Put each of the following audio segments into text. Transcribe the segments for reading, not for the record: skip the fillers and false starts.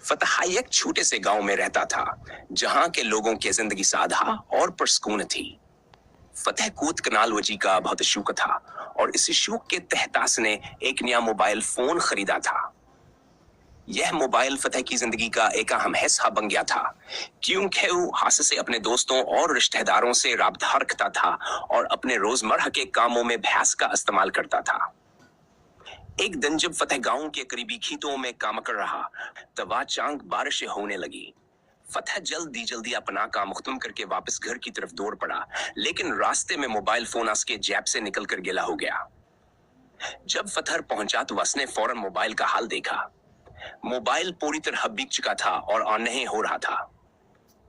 फतह एक छोटे से गांव में रहता था जहां के लोगों की जिंदगी सादा और पुरसकून थी। फतह कूद कनाल वजी का बहुत शौक था और इसी शौक के तहत उसने एक नया मोबाइल फोन खरीदा था। यह मोबाइल फतह की जिंदगी का एक अहम हिस्सा बन गया था क्योंकि वो हाथ से अपने दोस्तों और रिश्तेदारों से राब्ता रखता था और अपने रोजमर्रा के कामों में भैंस का इस्तेमाल करता था। एक दिन जब फतह गांव के करीबी खेतों में काम कर रहा तब अचानक बारिश होने लगी। फतह जल्दी जल्दी अपना काम खत्म करके वापस घर की तरफ दौड़ पड़ा, लेकिन रास्ते में मोबाइल फोन उसके जेब से निकल कर गिला हो गया। जब फतह पहुंचा तो उसने फौरन मोबाइल का हाल देखा। मोबाइल पूरी तरह बिक चुका था और ऑन नहीं हो रहा था।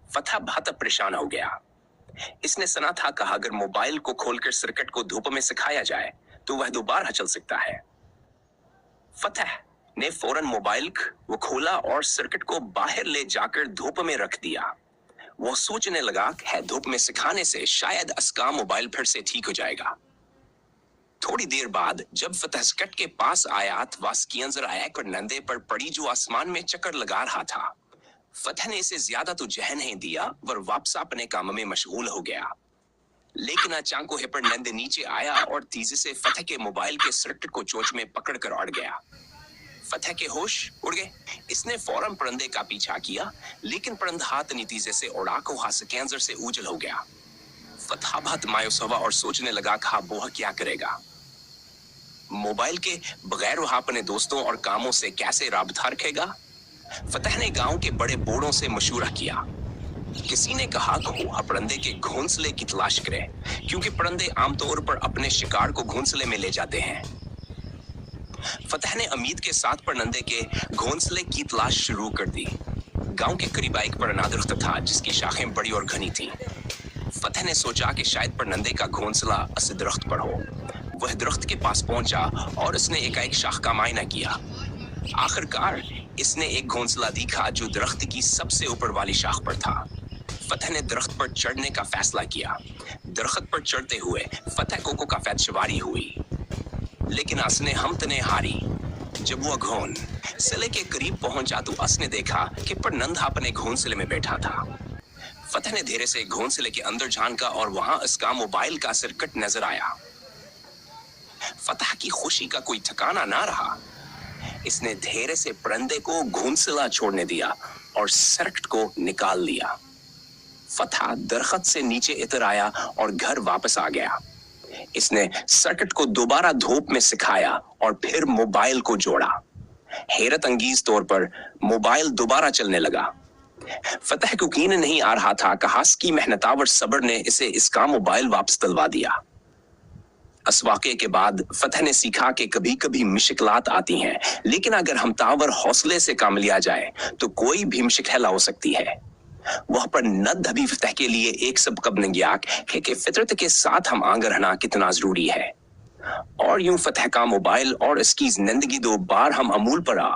फतह बहुत परेशान हो गया। इसने सुना था कि अगर मोबाइल को खोलकर सर्किट को धूप में सिखाया जाए तो वह दोबारा चल सकता है। फतह ने फौरन मोबाइल को खोला और सर्किट को बाहर ले जाकर धूप में रख दिया। वो सोचने लगा कि धूप में सिखाने से शायद उसका मोबाइल फिर से ठीक हो जाएगा। थोड़ी देर बाद जब फतह सर्किट के पास आया तो उसकी नजर आया कि नंदे पर पड़ी जो आसमान में चक्कर लगा रहा था। फतह ने इसे ज्यादा तो जहन नहीं दिया और वापस अपने काम में मशगूल हो गया। लेकिन अचानक पर नंदे नीचे आया और तेजी से फतह के मोबाइल के सर्किट को चोंच में पकड़कर अड़ गया। फतह के होश उड़ गए। इसने फौरन परिंदे का पीछा किया, लेकिन परिंदा हाथ नतीजे से उड़ा को हाथ कैंसर से उजल हो गया। फतह बहुत मायूस हुआ और सोचने लगा कि वो क्या करेगा। मोबाइल के बगैर वह अपने दोस्तों और कामों से कैसे राब्ता रखेगा। फतह ने गांव के बड़े बूढ़ों से मशवरा किया। किसी ने कहा कि वह परिंदे के घोंसले की तलाश करे, क्योंकि परिंदे आमतौर पर अपने शिकार को घोंसले में ले जाते हैं। फतह ने उम्मीद के साथ परिंदे के घोंसले की तलाश शुरू कर दी। गांव के करीब एक पुराना दरख्त था जिसकी शाखें बड़ी और घनी थीं। फतह ने सोचा कि शायद परिंदे का घोंसला इस दरख्त पर हो। वह दरख्त के पास पहुंचा और उसने एक शाख का मायना किया। आखिरकार इसने एक घोंसला दिखा जो दरख्त की सबसे ऊपर वाली शाख पर था। फतह ने दरख्त पर चढ़ने का फैसला किया। दरख्त पर चढ़ते हुए फतह को काफी सवारी हुई, लेकिन उसने हिम्मत ने हारी। जब वह घोंसले के करीब पहुंचा तो उसने देखा कि परिंदा अपने घोंसले में बैठा था। फतह ने धीरे से घोंसले के अंदर झांका और वहां उसका मोबाइल का सर्किट नजर आया। फतह की खुशी का कोई ठिकाना ना रहा। इसने धीरे से परिंदे को घोंसला छोड़ने दिया और सर्किट को निकाल लिया। फतह दरख्त से नीचे उतर आया और घर वापस आ गया। इसने सर्किट को दोबारा धूप में सिखाया और फिर मोबाइल को जोड़ा। हैरत अंगेज तौर पर मोबाइल दोबारा चलने लगा। फतह को यकीन नहीं आ रहा था कि हास की मेहनतावर सब्र ने इसे इसका मोबाइल वापस दिलवा दिया। इस वाक़े के बाद फतह ने सीखा कि कभी कभी मुश्किलात आती हैं, लेकिन अगर हम तावर हौसले से काम लिया जाए तो कोई भी मुश्किल हो सकती है। वह पर नद भी फतह के लिए एक सबक बन गया कि फितरत के साथ हम आगे रहना कितना जरूरी है। और यूं फतह का मोबाइल और इसकी जिंदगी दो बार हम अमूल पर आ।